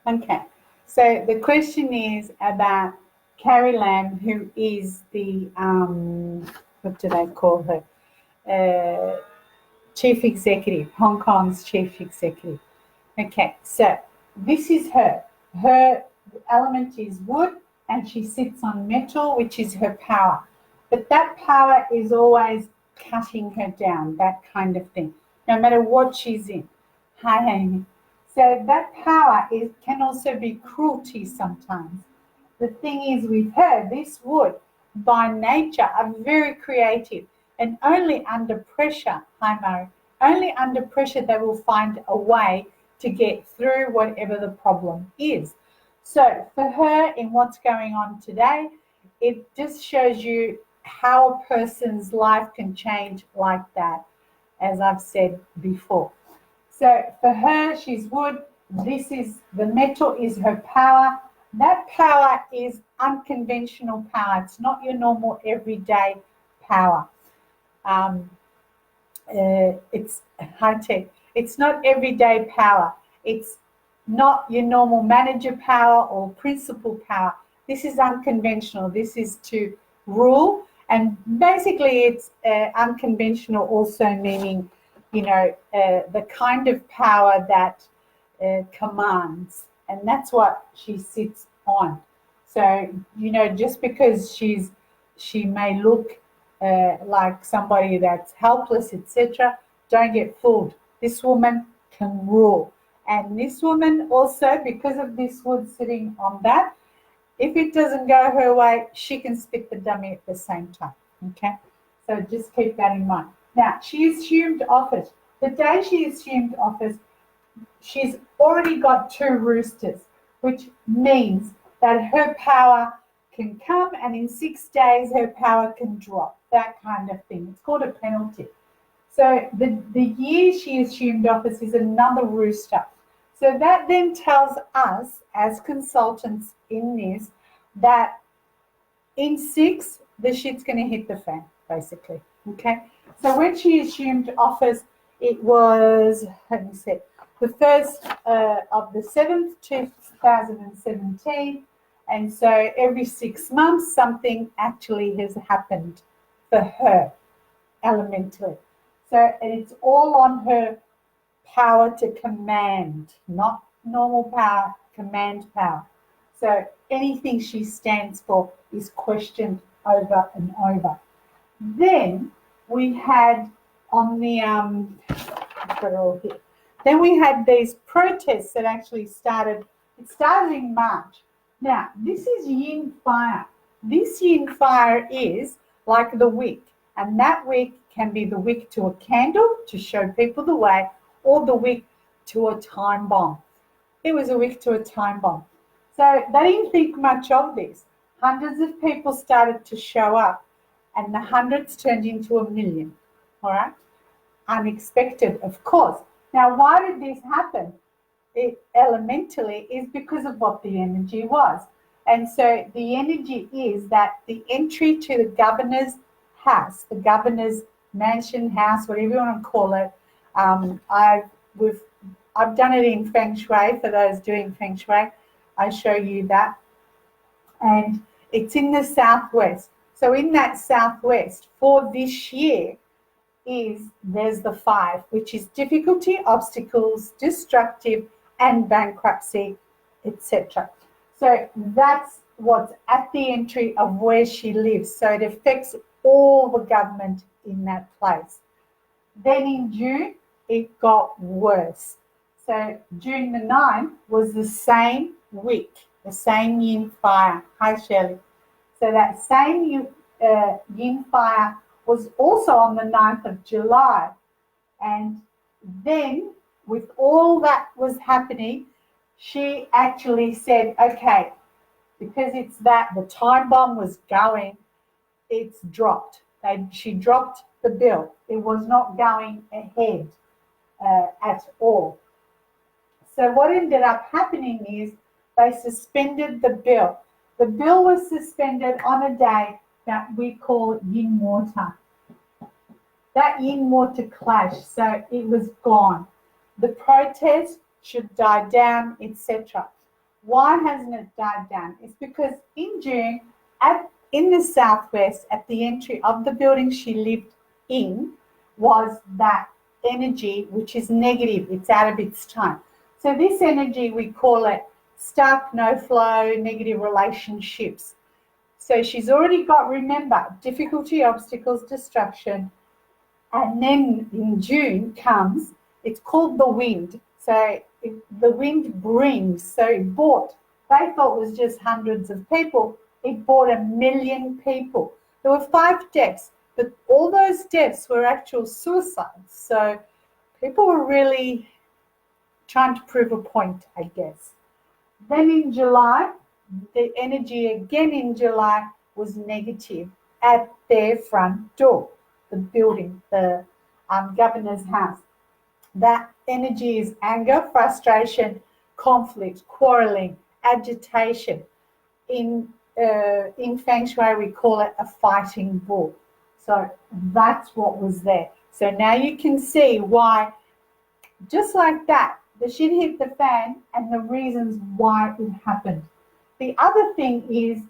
Okay. So the question is about Carrie Lam, who is the what do they call her? Uh, Chief Executive, Hong Kong's Chief Executive. Okay, so this is her. Her element is wood, and she sits on metal, which is her power. But that power is always cutting her down, that kind of thing, no matter what she's in. Hi, Amy. So that power can also be cruelty sometimes. The thing is with her, this wood by nature are very creative, and only under pressure, hi Murray, only under pressure they will find a way to get through whatever the problem is. So for her, in what's going on today, it just shows you how a person's life can change like that, as I've said before. So for her, she's wood. This is the metal is her power. That power is unconventional power. It's not your normal everyday power. Um, it's high tech. It's not everyday power. It's not your normal manager power or principal power. This is unconventional. This is to rule, and basically, it's unconventional. Also meaning, the kind of power that commands, and that's what she sits on. So just because she may look like somebody that's helpless, etc. Don't get fooled. This woman can rule. And this woman also, because of this wood sitting on that, if it doesn't go her way, she can spit the dummy at the same time. Okay? So just keep that in mind. Now, she assumed office. The day she assumed office, she's already got two roosters, which means that her power can come and in 6 days her power can drop, that kind of thing. It's called a penalty. So the year she assumed office is another rooster. So that then tells us as consultants in this that in 6, the shit's going to hit the fan, basically. Okay. So when she assumed office, it was, let me see, the 1st of the 7th, 2017. And so every 6 months, something actually has happened for her elementally. So it's all on her power to command, not normal power, command power. So anything she stands for is questioned over and over. Then we had on the I've got it all here. Then we had these protests that actually started. It started in March. Now this is yin fire. This yin fire is like the wick, and that wick can be the wick to a candle to show people the way, or the wick to a time bomb. It was a wick to a time bomb. So they didn't think much of this. Hundreds of people started to show up, and the hundreds turned into a million. All right? Unexpected, of course. Now, why did this happen? It elementally is because of what the energy was. And so the energy is that the entry to the governor's house, the governor's mansion, house, whatever you want to call it. I've done it in Feng Shui. For those doing Feng Shui, I show you that, and it's in the southwest. So in that southwest for this year there's the 5, which is difficulty, obstacles, destructive, and bankruptcy, etc. So that's what's at the entry of where she lives. So it affects all the government in that place. Then in June, it got worse. So June the 9th was the same week, the same yin fire. Hi, Shirley. So that same yin fire was also on the 9th of July. And then with all that was happening, she actually said, okay, because it's that the time bomb was going, it's dropped. She dropped the bill. It was not going ahead at all. So what ended up happening is they suspended the bill. The bill was suspended on a day that we call yin water. That yin water clash, so it was gone. The protest should die down, etc. Why hasn't it died down? It's because in June, in the southwest, at the entry of the building she lived in, was that energy which is negative. It's out of its time. So this energy, we call it stuck, no flow, negative relationships. So she's already got, remember, difficulty, obstacles, destruction. And then in June comes, it's called the wind. So the wind brings, so it brought, they thought it was just hundreds of people. It brought 1 million people. There were 5 deaths, but all those deaths were actual suicides. So people were really trying to prove a point, I guess. Then in July, the energy again in July was negative at their front door, the building, the governor's house. That energy is anger, frustration, conflict, quarreling, agitation. In Feng Shui, we call it a fighting bull. So that's what was there. So now you can see why, just like that, the shit hit the fan and the reasons why it happened. The other thing is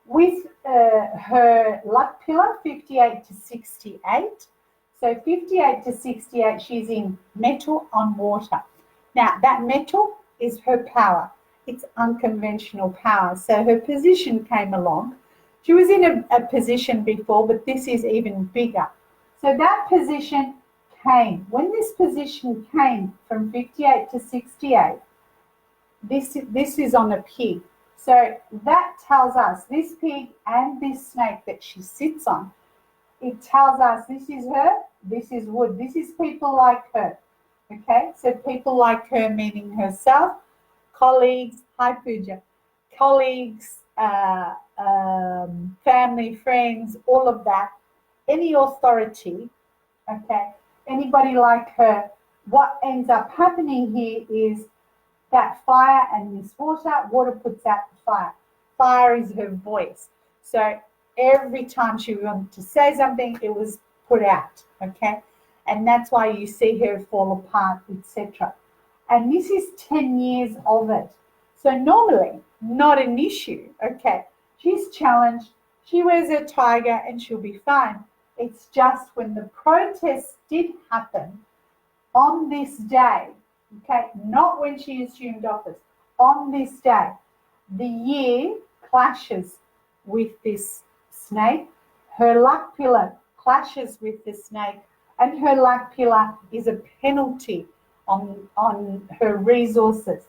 with her luck pillar, 58 to 68. So 58 to 68, she's in metal on water. Now, that metal is her power. It's unconventional power. So her position came along. She was in a position before, but this is even bigger. So that position came. When this position came from 58 to 68, this is on a pig. So that tells us this pig and this snake that she sits on, it tells us this is her, this is wood, this is people like her. Okay, so people like her meaning herself, colleagues, hi Pooja, colleagues, family, friends, all of that, any authority, okay, anybody like her. What ends up happening here is that fire and this water puts out the fire. Fire is her voice. So every time she wanted to say something, it was put out, okay? And that's why you see her fall apart, etc. And this is 10 years of it. So normally, not an issue, okay? She's challenged, she wears a tiger and she'll be fine. It's just when the protests did happen on this day, okay, not when she assumed office, on this day, the year clashes with this snake. Her luck pillar clashes with the snake, and her luck pillar is a penalty on her resources.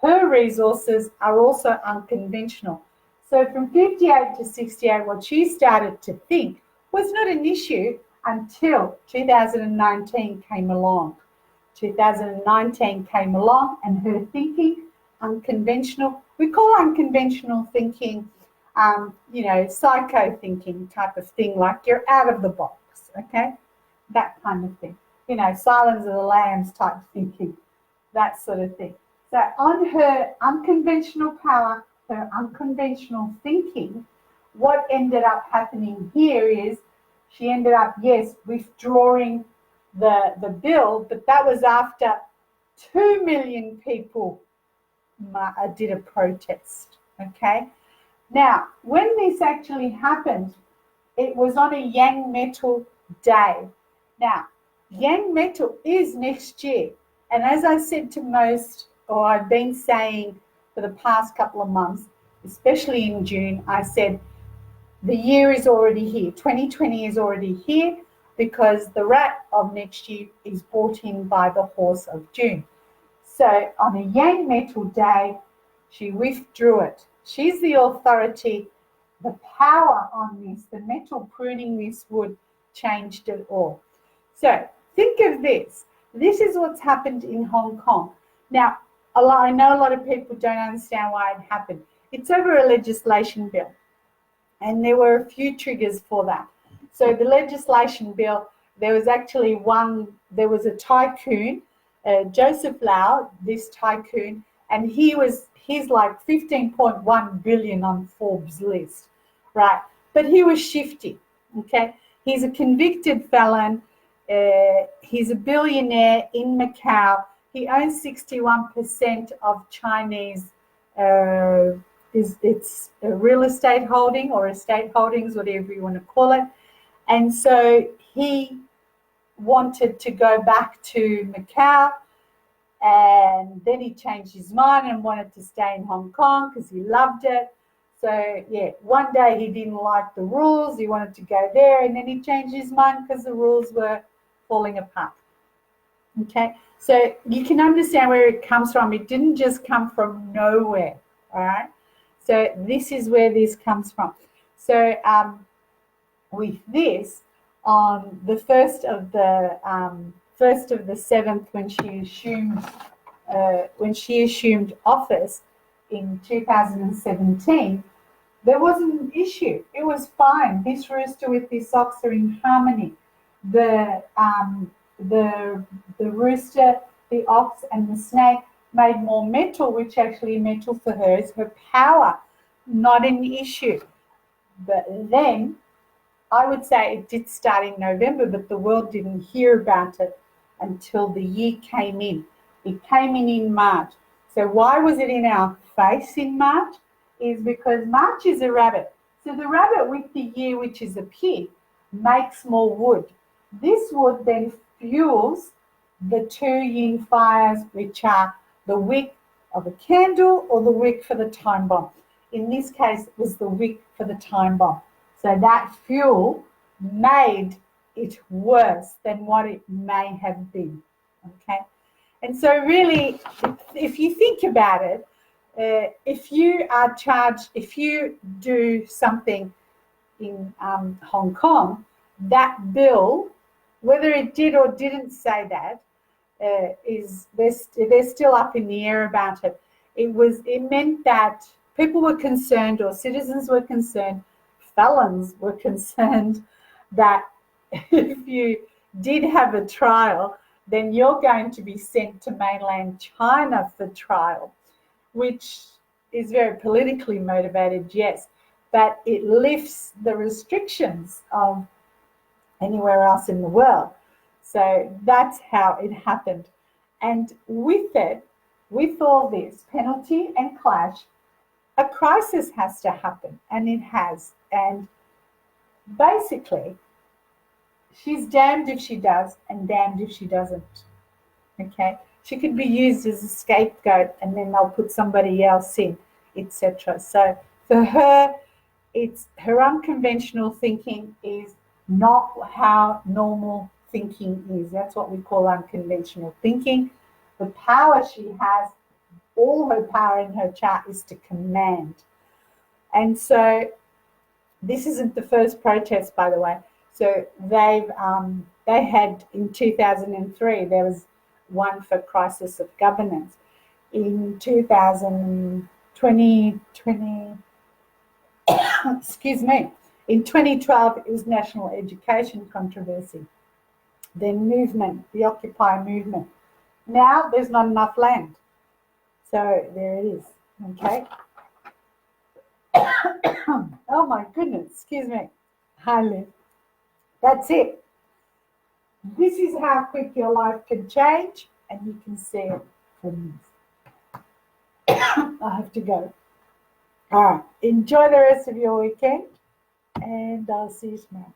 Her resources are also unconventional. So from 58 to 68, what she started to think was not an issue until 2019 came along. 2019 came along and her thinking, unconventional, we call unconventional thinking, psycho thinking type of thing, like you're out of the box, okay? That kind of thing. Silence of the Lambs type thinking, that sort of thing. So on her unconventional power, her unconventional thinking, what ended up happening here is she ended up, yes, withdrawing the bill, but that was after 2 million people did a protest, okay? Now, when this actually happened, it was on a Yang Metal Day. Now, Yang Metal is next year, and as I said to most, or I've been saying for the past couple of months, especially in June, I said the year is already here. 2020 is already here, because the rat of next year is brought in by the horse of June. So on a Yang Metal Day, she withdrew it. She's the authority. The power on this, the metal pruning this wood, changed it all. So think of this. This is what's happened in Hong Kong. Now, I know a lot of people don't understand why it happened. It's over a legislation bill, and there were a few triggers for that. So the legislation bill, there was a tycoon, Joseph Lau, this tycoon, and he's like 15.1 billion on Forbes list, right? But he was shifty, okay? He's a convicted felon. He's a billionaire in Macau. He owns 61% of Chinese It's a real estate holding or estate holdings, whatever you want to call it. And so he wanted to go back to Macau, and then he changed his mind and wanted to stay in Hong Kong because he loved it. So yeah, one day he didn't like the rules, he wanted to go there, and then he changed his mind because the rules were falling apart. Okay, so you can understand where it comes from. It didn't just come from nowhere. All right, so this is where this comes from. So with this, on the first of the seventh, when she assumed office in 2017, there wasn't an issue. It was fine. This rooster with this ox are in harmony. The the rooster, the ox, and the snake made more metal, which actually metal for her is her power, not an issue. But then I would say it did start in November, but the world didn't hear about it until the year came in. It came in March. So why was it in our face in March? Is because March is a rabbit. So the rabbit with the year, which is a pig, makes more wood. This wood then fuels the two yin fires, which are the wick of a candle or the wick for the time bomb. In this case, it was the wick for the time bomb. So that fuel made it worse than what it may have been. Okay, and so really, if you think about it, if you are charged, if you do something in Hong Kong, that bill, whether it did or didn't say that, is they're still up in the air about it. It meant that people were concerned, or citizens were concerned, felons were concerned that if you did have a trial, then you're going to be sent to mainland China for trial, which is very politically motivated, yes, but it lifts the restrictions of anywhere else in the world. So that's how it happened. And with it, with all this penalty and clash, a crisis has to happen, and it has. And basically, she's damned if she does and damned if she doesn't. Okay, she could be used as a scapegoat, and then they'll put somebody else in, etc. So for her, it's her unconventional thinking is not how normal thinking is. That's what we call unconventional thinking. The power she has, all her power in her chart is to command. And so this isn't the first protest, by the way. So they had in 2003, there was one for crisis of governance. In 2020, excuse me, in 2012, it was national education controversy. Then movement, the Occupy movement. Now there's not enough land. So there it is, okay? Oh my goodness, excuse me. Hi, Liv. That's it. This is how quick your life can change, and you can see it from this. I have to go. All right, enjoy the rest of your weekend, and I'll see you tomorrow.